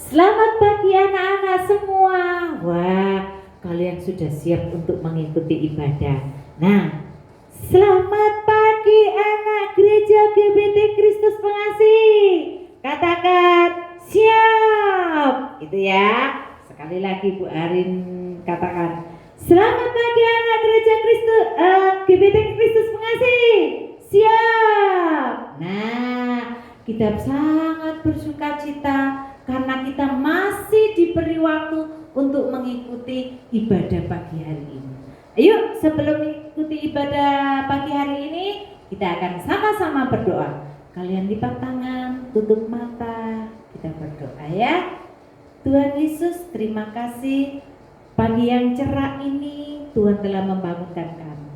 Selamat pagi anak-anak semua. Wah, kalian sudah siap untuk mengikuti ibadah. Nah, selamat pagi anak gereja GBT Kristus Pengasih. Katakan siap. Itu ya. Sekali lagi Bu Arin katakan. Selamat pagi anak gereja GBT Kristus Pengasih. Siap. Nah, kita sangat bersuka cita karena kita masih diberi waktu untuk mengikuti ibadah pagi hari ini. Ayo, sebelum mengikuti ibadah pagi hari ini, kita akan sama-sama berdoa. Kalian lipat tangan, tutup mata, kita berdoa ya. Tuhan Yesus, terima kasih pagi yang cerah ini Tuhan telah membangunkan kami.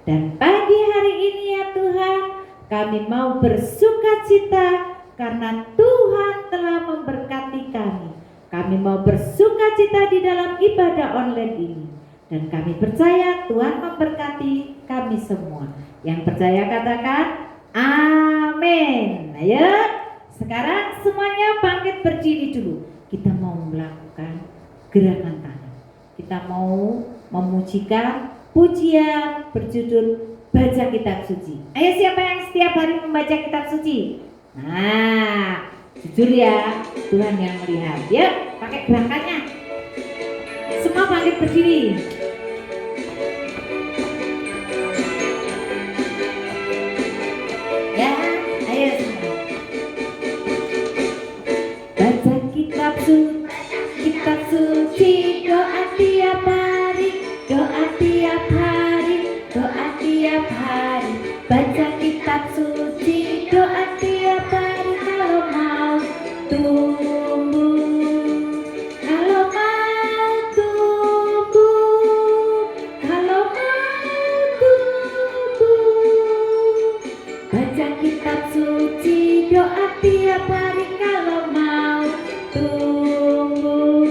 Dan pagi hari ini ya Tuhan, kami mau bersuka cita karena Tuhan telah memberkati kami. Kami mau bersuka cita di dalam ibadah online ini. Dan kami percaya Tuhan memberkati kami semua. Yang percaya katakan amin. Ayo, sekarang semuanya bangkit berdiri dulu. Kita mau melakukan gerakan tangan. Kita mau memujikan pujian berjudul Baca Kitab Suci. Ayo, siapa yang setiap hari membaca kitab suci? Nah, jujur ya, Tuhan yang melihat. Ya, pakai gerakannya. Semua bangkit berdiri. Ya, ayo semua. Baca kitab suci, doa tiap hari, doa tiap hari, doa tiap hari. Baca kitab suci, doa tiap hari kalau mau tumbuh, kalau mau tumbuh, kalau mau tumbuh. Baca kitab suci, doa tiap hari kalau mau tumbuh.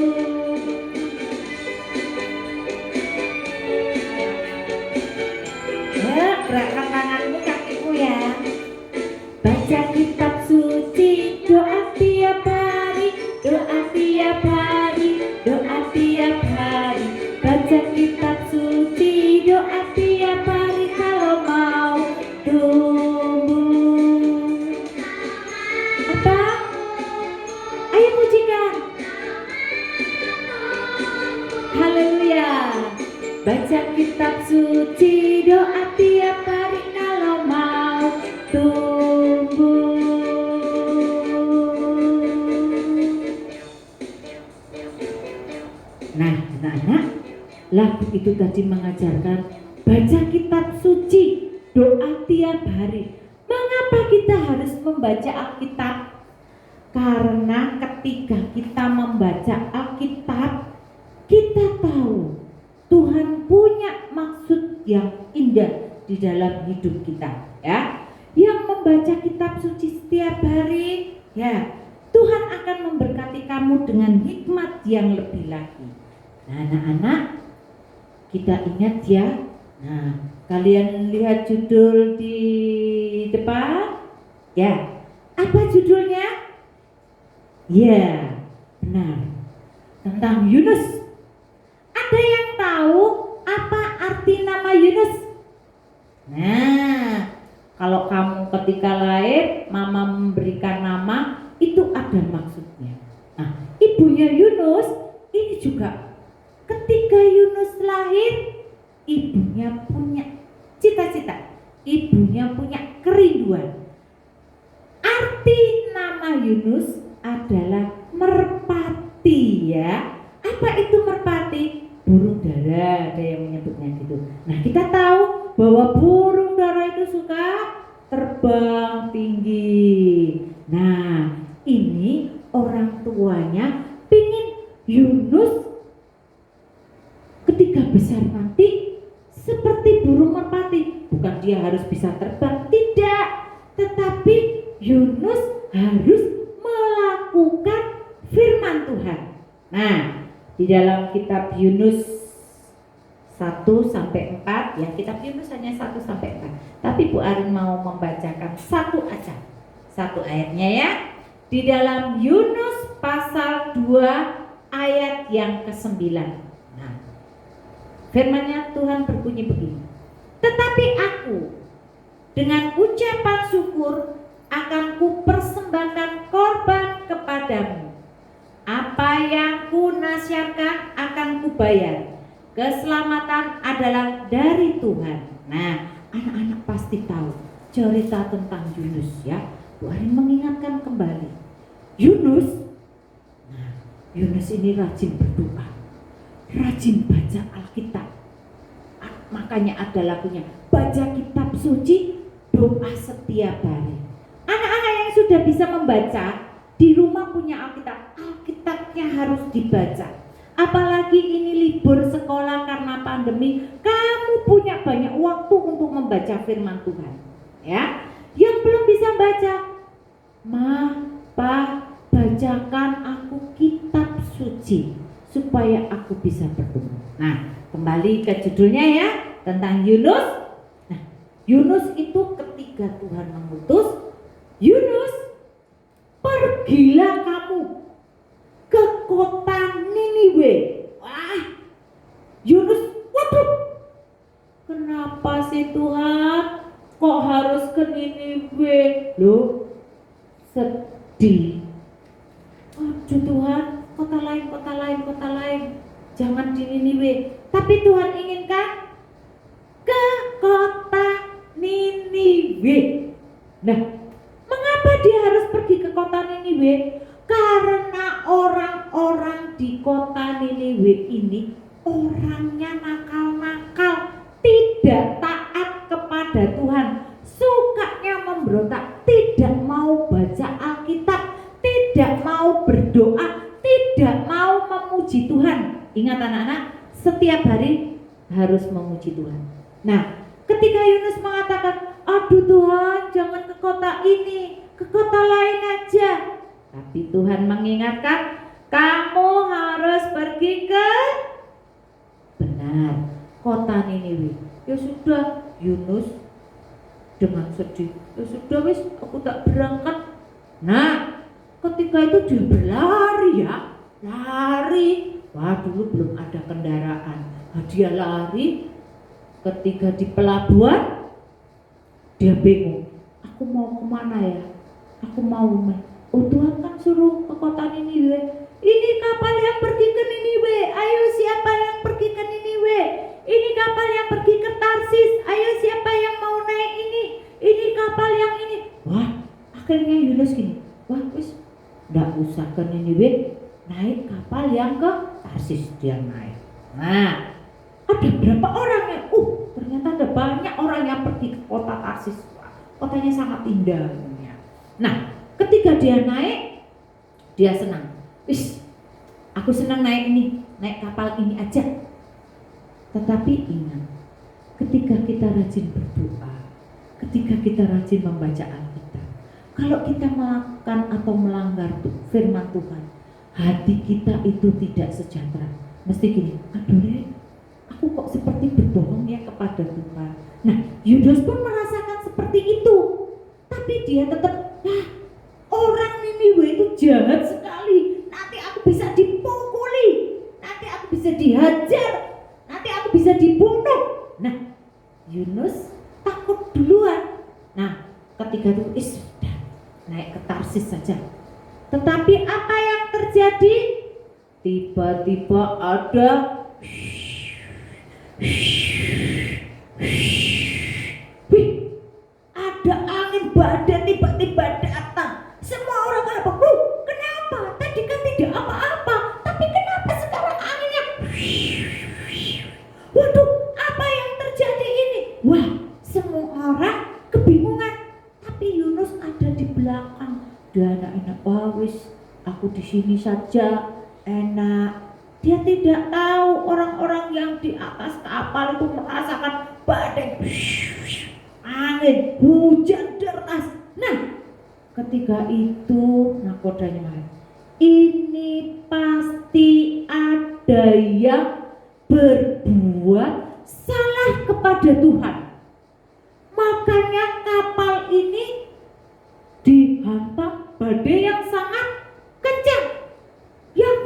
Ya, gerakkan tanganmu, kakimu ya. Baca kitab suci, doa tiap hari, doa tiap hari, doa tiap hari. Baca kitab suci, doa tiap hari kalau mau tumbuh. Apa? Ayo pujikan. Haleluya. Baca kitab suci, doa tiap hari kalau mau tumbuh. Nah, anak-anak, lagu itu tadi mengajarkan baca kitab suci, doa tiap hari. Mengapa kita harus membaca Alkitab? Karena ketika kita membaca Alkitab, kita tahu Tuhan punya maksud yang indah di dalam hidup kita, ya. Yang membaca kitab suci setiap hari, ya, Tuhan akan memberkati kamu dengan hikmat yang lebih lagi. Nah, anak-anak, kita ingat ya. Nah, kalian lihat judul di depan, ya. Apa judulnya? Ya, benar. Tentang Yunus. Ada yang tahu apa arti nama Yunus? Nah, kalau kamu ketika lahir, mama memberikan nama, itu ada maksudnya. Nah, ibunya Yunus ini juga ketika Yunus lahir, ibunya punya cita-cita, ibunya punya kerinduan. Arti nama Yunus adalah merpati, ya. Apa itu merpati? Burung dara, ada yang menyebutnya gitu. Nah, kita tahu bahwa burung dara itu suka terbang tinggi. Nah, ini orang tuanya pingin Yunus ketika besar nanti seperti burung merpati. Bukan dia harus bisa terbang, tidak, tetapi Yunus harus melakukan firman Tuhan. Nah, di dalam kitab Yunus 1-4, ya, kitab Yunus hanya 1-4. Tapi Bu Arin mau membacakan satu ayatnya ya. Di dalam Yunus pasal 2 ayat yang ke-9. Nah, firman-Nya Tuhan berbunyi begini. Tetapi aku dengan ucapan syukur akan kupersembahkan korban kepadamu. Apa yang kunasihatkan akan kubayar. Keselamatan adalah dari Tuhan. Nah, anak-anak pasti tahu cerita tentang Yunus ya. Bu Arin mengingatkan kembali. Yunus ini rajin berdoa, rajin baca Alkitab. Makanya ada lagunya, baca kitab suci, doa setiap hari. Anak-anak yang sudah bisa membaca, di rumah punya Alkitab, Alkitabnya harus dibaca. Apalagi ini libur sekolah karena pandemi, kamu punya banyak waktu untuk membaca firman Tuhan. Ya, yang belum bisa baca, bacakan aku kitab suci supaya aku bisa berdoa. Nah, kembali ke judulnya ya, tentang Yunus. Nah, Yunus itu ketika Tuhan mengutus, Yunus, pergilah kamu ke kota Niniwe. Wah, Yunus, waduh, kenapa sih Tuhan kok harus ke Niniwe? Loh, sedih. Aduh Tuhan, kota lain, jangan di Niniwe. Tapi Tuhan inginkan ke kota Niniwe. Nah, mengapa dia harus pergi ke kota Niniwe? Karena orang-orang di kota Niniwe ini orangnya nakal-nakal, tidak taat kepada Tuhan, sukanya memberontak, tidak mau baca Alkitab, tidak mau berdoa, tidak mau memuji Tuhan. Ingat anak-anak, setiap hari harus memuji Tuhan. Nah, ketika Yunus mengatakan, aduh Tuhan, jangan ke kota ini, ke kota lain aja. Tapi Tuhan mengingatkan, kamu harus pergi ke kota Niniwe. Ya sudah, Yunus dengan sedih, ya sudah wis, aku tak berangkat. Nah, ketika itu dia berlari ya, lari. Wah, dulu belum ada kendaraan. Nah, dia lari. Ketika di pelabuhan, dia bingung. Aku mau kemana ya? Aku mau oh Tuhan kan suruh ke kota Niniwe. Ini kapal yang pergi ke Niniwe. Ayo siapa yang pergi ke Niniwe? Ini kapal yang pergi ke Tarsis. Ayo siapa yang mau naik ini? Ini kapal yang ini. Wah, akhirnya Yunus gini. Wah, wis, nggak usah ke Niniwe, naik kapal yang ke Tarsis dia naik. Nah, ada berapa orang ya? Ternyata ada banyak orang yang pergi ke kota Tarsis. Wah, kotanya sangat indah. Nah, ketika dia naik, dia senang. Wis, aku senang naik ini, naik kapal ini aja. Tetapi ingat, ketika kita rajin berdoa, ketika kita rajin membaca Alkitab, kalau kita melakukan atau melanggar firman Tuhan, hati kita itu tidak sejahtera. Mesti gini, aduh deh, aku kok seperti berbohong ya kepada Tuhan. Nah, Yunus pun merasakan seperti itu. Tapi dia tetap, orang Niniwe itu jahat sekali. Nanti aku bisa dipukuli, nanti aku bisa dihajar, nanti aku bisa dibunuh. Nah, Yunus takut duluan. Nah, ketika itu sudah naik ke Tarsis saja. Tetapi apa yang terjadi? Tiba-tiba ada ada angin badai tiba-tiba datang. Semua orang apa? Kenapa? Tadi kan tidak apa-apa, tapi kenapa sekarang anginnya? Waduh, apa yang terjadi ini? Wah, semua orang kebingungan. Tapi Yunus ada di belakang. Dia enak-enak, wis, aku di sini saja, enak. Dia tidak tahu orang-orang yang di atas kapal itu merasakan badai, angin, hujan deras. Nah, ketika itu nakodanya, ini pasti ada yang berbuat salah kepada Tuhan. Makanya kapal ini dihantam badai yang sangat kencang. Yang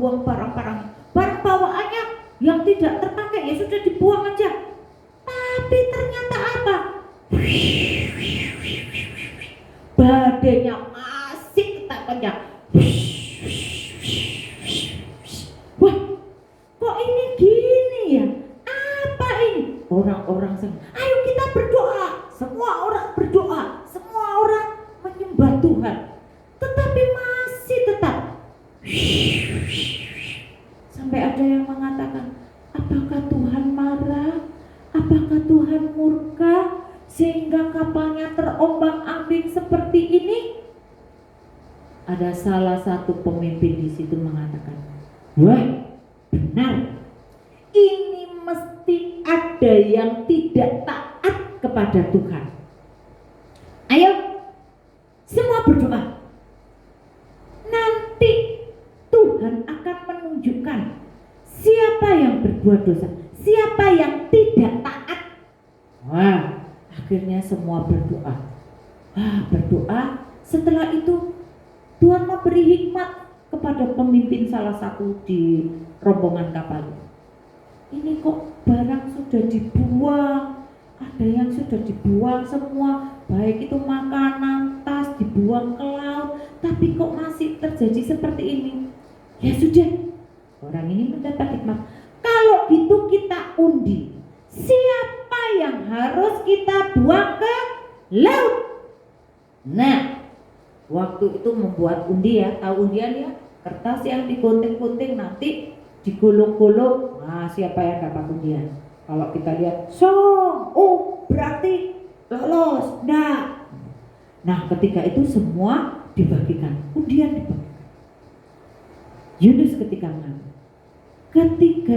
membuang barang-barang bawaannya yang tidak terpakai, ya sudah dibuang aja. Tapi ternyata apa? Badainya masih ketakutannya. Wah, kok ini gini ya? Apa ini? Orang-orang ayo kita berdoa. Semua orang berdoa, semua orang menyembah Tuhan. Tetapi masih tetap. Sampai ada yang mengatakan, apakah Tuhan marah? Apakah Tuhan murka sehingga kapalnya terombang-ambing seperti ini? Ada salah satu pemimpin di situ mengatakan, wah, benar. Ini mesti ada yang tidak taat kepada Tuhan. Ayo, semua berdoa. Nanti Tuhan akan menunjukkan siapa yang berbuat dosa, siapa yang tidak taat. Wah, akhirnya semua berdoa. Berdoa. Setelah itu Tuhan memberi hikmat kepada pemimpin salah satu di rombongan kapal. Ini kok barang sudah dibuang, ada yang sudah dibuang semua, baik itu makanan, tas dibuang ke laut, tapi kok masih terjadi seperti ini? Ya sudah, orang ini mendapat hikmat. Kalau gitu kita undi, siapa yang harus kita buang ke laut? Nah, waktu itu membuat undi ya, tahu undian ya? Kertas yang digunting-gunting nanti digulung-gulung. Nah, siapa yang dapat undian? Kalau kita lihat, berarti lolos. Nah, ketika itu semua dibagikan, undian dibagikan. Yunus ketika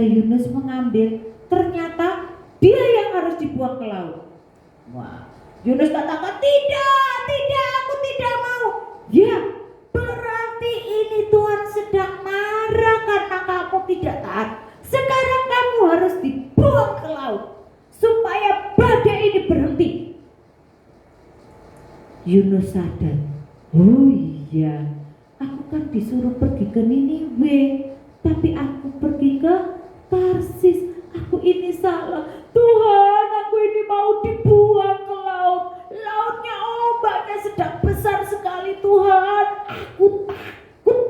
Yunus mengambil, ternyata dia yang harus dibuang ke laut. Wah, Yunus katakan, tidak, aku tidak mau. Ya, berarti ini Tuhan sedang marah karena kamu tidak taat. Sekarang kamu harus dibuang ke laut supaya badai ini berhenti. Yunus sadar, oh iya, aku kan disuruh pergi ke Niniwe, tapi aku pergi ke Tarsis. Aku ini salah. Tuhan, aku ini mau dibuang ke laut. Lautnya ombaknya sedang besar sekali Tuhan. Aku takut.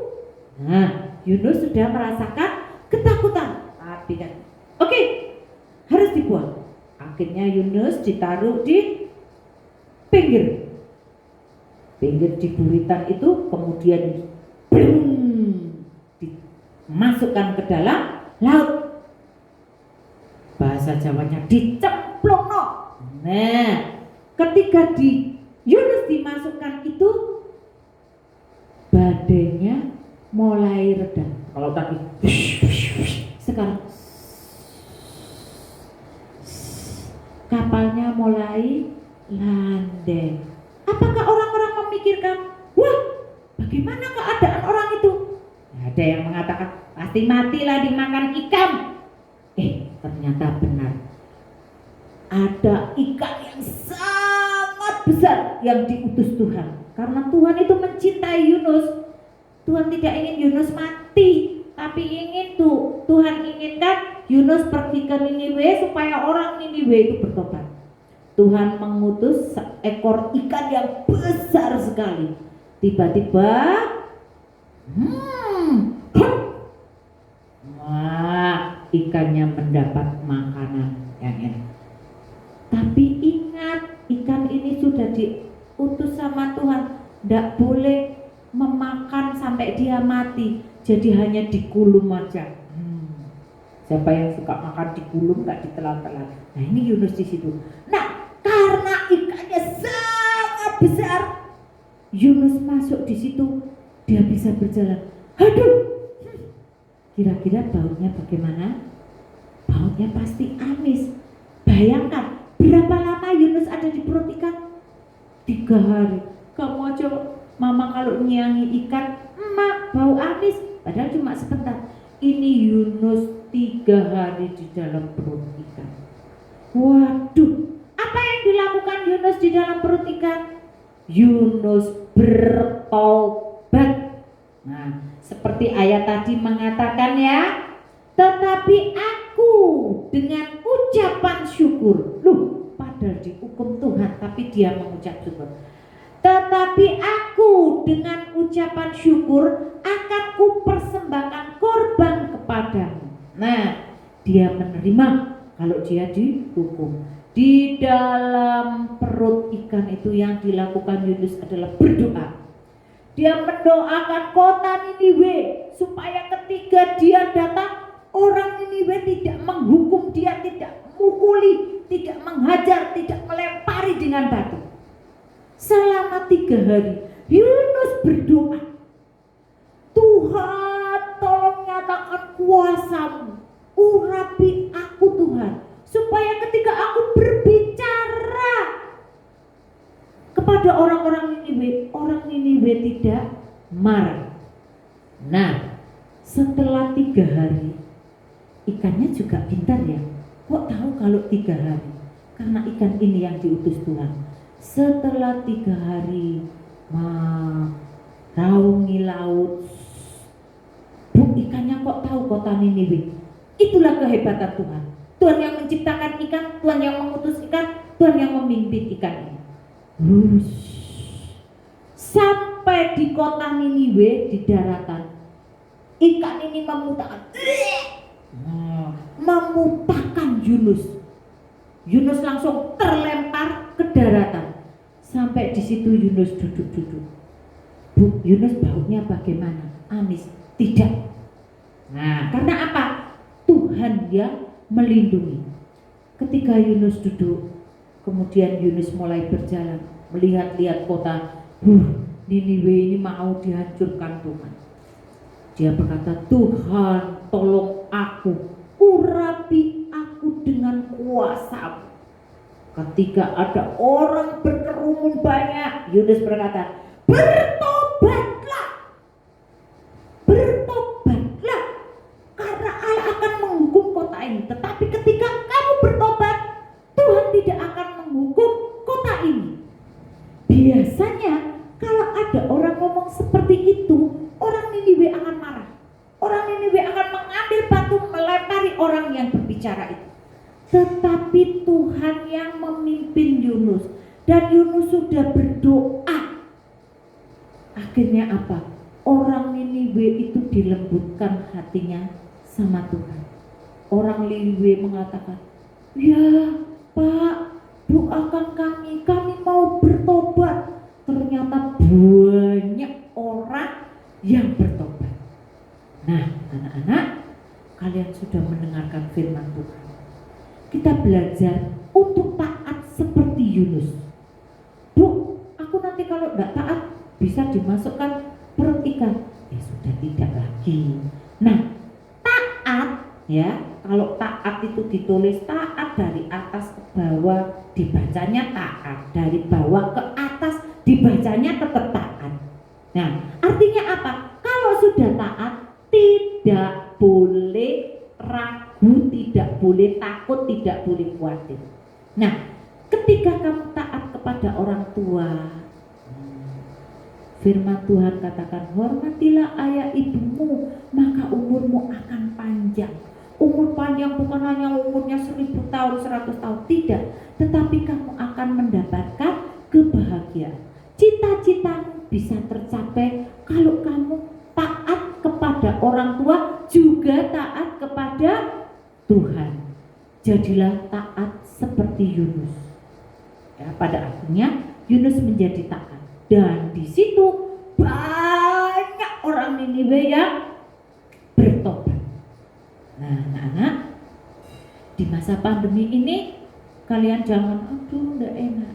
Nah, Yunus sudah merasakan ketakutan. Tapi kan, oke, harus dibuang. Akhirnya Yunus ditaruh di pinggir di buritan itu, kemudian dimasukkan ke dalam laut. Bahasa Jawanya dicemplungno. Nah, ketika Yunus dimasukkan itu, badainya mulai reda. Kalau tadi sekarang kapalnya mulai landai. Apakah orang-orang memikirkan, wah, bagaimana keadaan orang itu? Ada yang mengatakan, pasti matilah dimakan ikan. Ternyata benar. Ada ikan yang sangat besar yang diutus Tuhan. Karena Tuhan itu mencintai Yunus. Tuhan tidak ingin Yunus mati, tapi Tuhan inginkan Yunus pergi ke Niniwe supaya orang Niniwe itu bertobat. Tuhan mengutus seekor ikan yang besar sekali. Tiba-tiba ikannya mendapat makanan yang enak. Tapi ingat, ikan ini sudah diutus sama Tuhan, tidak boleh memakan sampai dia mati. Jadi hanya dikulum aja. Siapa yang suka makan dikulum, nggak ditelan-telan. Nah, ini Yunus di situ. Nah, karena ikannya sangat besar, Yunus masuk di situ, dia bisa berjalan. Aduh, kira-kira baunya bagaimana? Baunya pasti amis. Bayangkan berapa lama Yunus ada di perut ikan? 3 hari. Kamu aja, mama kalau nyiangi ikan, emak bau amis. Padahal cuma sebentar. Ini Yunus 3 hari di dalam perut ikan. Waduh, apa yang dilakukan Yunus di dalam perut ikan? Yunus bertobat. Nah, seperti ayat tadi mengatakan ya, tetapi aku dengan ucapan syukur. Loh, padahal dihukum Tuhan tapi dia mengucap syukur. Tetapi aku dengan ucapan syukur akan kupersembahkan korban kepadamu. Nah, dia menerima kalau dia dihukum. Di dalam perut ikan itu yang dilakukan Yunus adalah berdoa. Dia mendoakan kota Niniwe supaya ketika dia datang, orang Niniwe tidak menghukum dia, tidak mukuli, tidak menghajar, tidak melempari dengan batu. Selama 3 hari Yunus berdoa, Tuhan tolong nyatakan kuasa-Mu, urapi aku Tuhan, supaya ketika aku berbicara kepada orang-orang Niniwe, orang Niniwe tidak marah. Nah, setelah 3 hari, ikannya juga pintar ya. Kok tahu kalau 3 hari? Karena ikan ini yang diutus Tuhan. Setelah 3 hari meraungi laut, ikannya kok tahu kota Niniwe. Itulah kehebatan Tuhan. Tuhan yang menciptakan ikan, Tuhan yang mengutus ikan, Tuhan yang memimpin ikan ini. Sampai di kota Niniwe, di daratan, ikan ini memutahkan Yunus. Yunus langsung terlempar ke daratan. Sampai di situ Yunus duduk-duduk. Bu, Yunus baunya bagaimana? Amis? Tidak. Nah, karena apa? Tuhan yang melindungi. Ketika Yunus duduk, kemudian Yunus mulai berjalan, melihat-lihat kota. Niniwe ini mau dihancurkan Tuhan. Dia berkata, Tuhan tolong aku, urapi aku dengan kuasa-Mu. Ketika ada orang berkerumun banyak, Yunus berkata, bertobatlah, bertobatlah, karena Allah akan menghukum kota ini. Tetapi ketika kamu bertobat, Tuhan tidak akan menghukum kota ini. Biasanya kalau ada orang ngomong seperti itu, orang Niniwe akan marah. Orang Niniwe akan mengambil batu melempari orang yang berbicara itu. Tetapi Tuhan yang memimpin Yunus, dan Yunus sudah berdoa. Akhirnya apa? Orang Niniwe itu dilembutkan hatinya sama Tuhan. Orang Niniwe mengatakan, ya Pak, doakan kami mau bertobat. Ternyata banyak orang yang bertobat. Nah, anak-anak, kalian sudah mendengarkan firman Tuhan. Kita belajar untuk taat seperti Yunus. Bu, aku nanti kalau tidak taat bisa dimasukkan perut ikan. Ya sudah, tidak lagi. Nah, taat ya, kalau taat itu ditulis taat dari atas ke bawah, dibacanya taat. Dari bawah ke atas dibacanya tetap taat. Nah, artinya apa? Kalau sudah taat, tidak boleh ragu, tidak boleh takut, tidak boleh khawatir. Nah, ketika kamu taat kepada orang tua, firman Tuhan katakan, hormatilah ayah ibumu, maka umurmu akan panjang. Umur panjang bukan hanya umurnya 1000 tahun, 100 tahun, tidak. Tetapi kamu akan mendapatkan kebahagiaan. Cita-citamu bisa tercapai kalau kamu taat kepada orang tua, juga taat kepada Tuhan. Jadilah taat seperti Yunus. Ya, pada akhirnya Yunus menjadi taat, dan di situ banyak orang Niniwe yang bertobat. Nah, anak-anak, di masa pandemi ini kalian jangan, aduh enggak enak.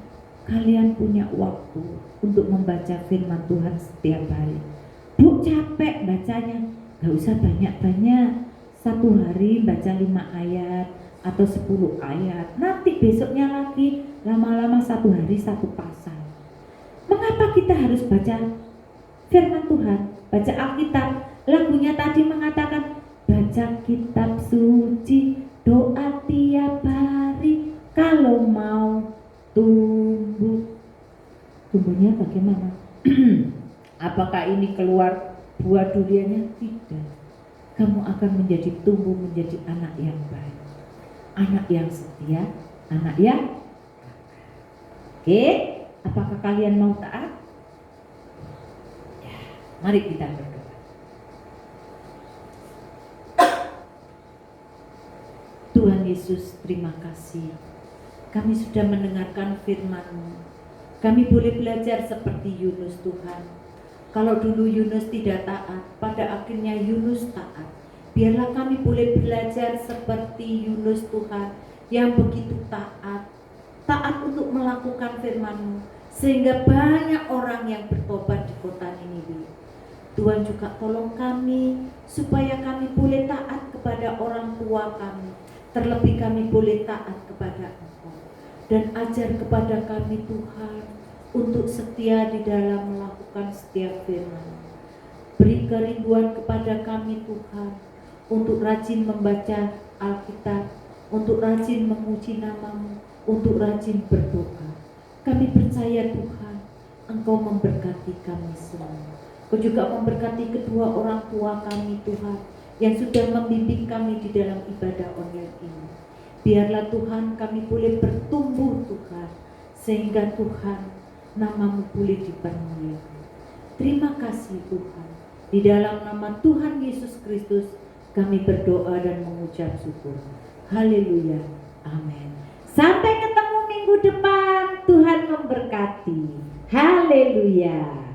Kalian punya waktu untuk membaca firman Tuhan setiap hari. Bu, capek bacanya, gak usah banyak-banyak. 1 hari baca 5 ayat atau 10 ayat. Nanti besoknya lagi, lama-lama 1 hari 1 pasal. Mengapa kita harus baca firman Tuhan, baca Alkitab? Lagunya tadi mengatakan, baca kitab suci, doa tiap hari, kalau mau tumbuh. Tumbuhnya bagaimana? Apakah ini keluar buah duriannya, tidak. Kamu akan tumbuh menjadi anak yang baik, anak yang setia, anak yang oke. Apakah kalian mau taat? Ya, mari kita berdoa. Tuhan Yesus, terima kasih. Kami sudah mendengarkan firman-Mu. Kami boleh belajar seperti Yunus, Tuhan. Kalau dulu Yunus tidak taat, pada akhirnya Yunus taat. Biarlah kami boleh belajar seperti Yunus, Tuhan, yang begitu taat untuk melakukan firman-Mu, sehingga banyak orang yang bertobat di kota Niniwe. Tuhan juga tolong kami supaya kami boleh taat kepada orang tua kami, terlebih kami boleh taat kepada Engkau, dan ajar kepada kami Tuhan untuk setia di dalam melakukan setiap firman. Beri kerinduan kepada kami Tuhan untuk rajin membaca Alkitab, untuk rajin memuji nama-Mu, untuk rajin berdoa. Kami percaya Tuhan, Engkau memberkati kami semua. Kau juga memberkati kedua orang tua kami Tuhan, yang sudah membimbing kami di dalam ibadah online ini. Biarlah Tuhan kami boleh bertumbuh Tuhan, sehingga Tuhan nama-Mu boleh dipermuliakan. Terima kasih Tuhan. Di dalam nama Tuhan Yesus Kristus kami berdoa dan mengucap syukur. Haleluya. Amin. Sampai ketemu minggu depan. Tuhan memberkati. Haleluya.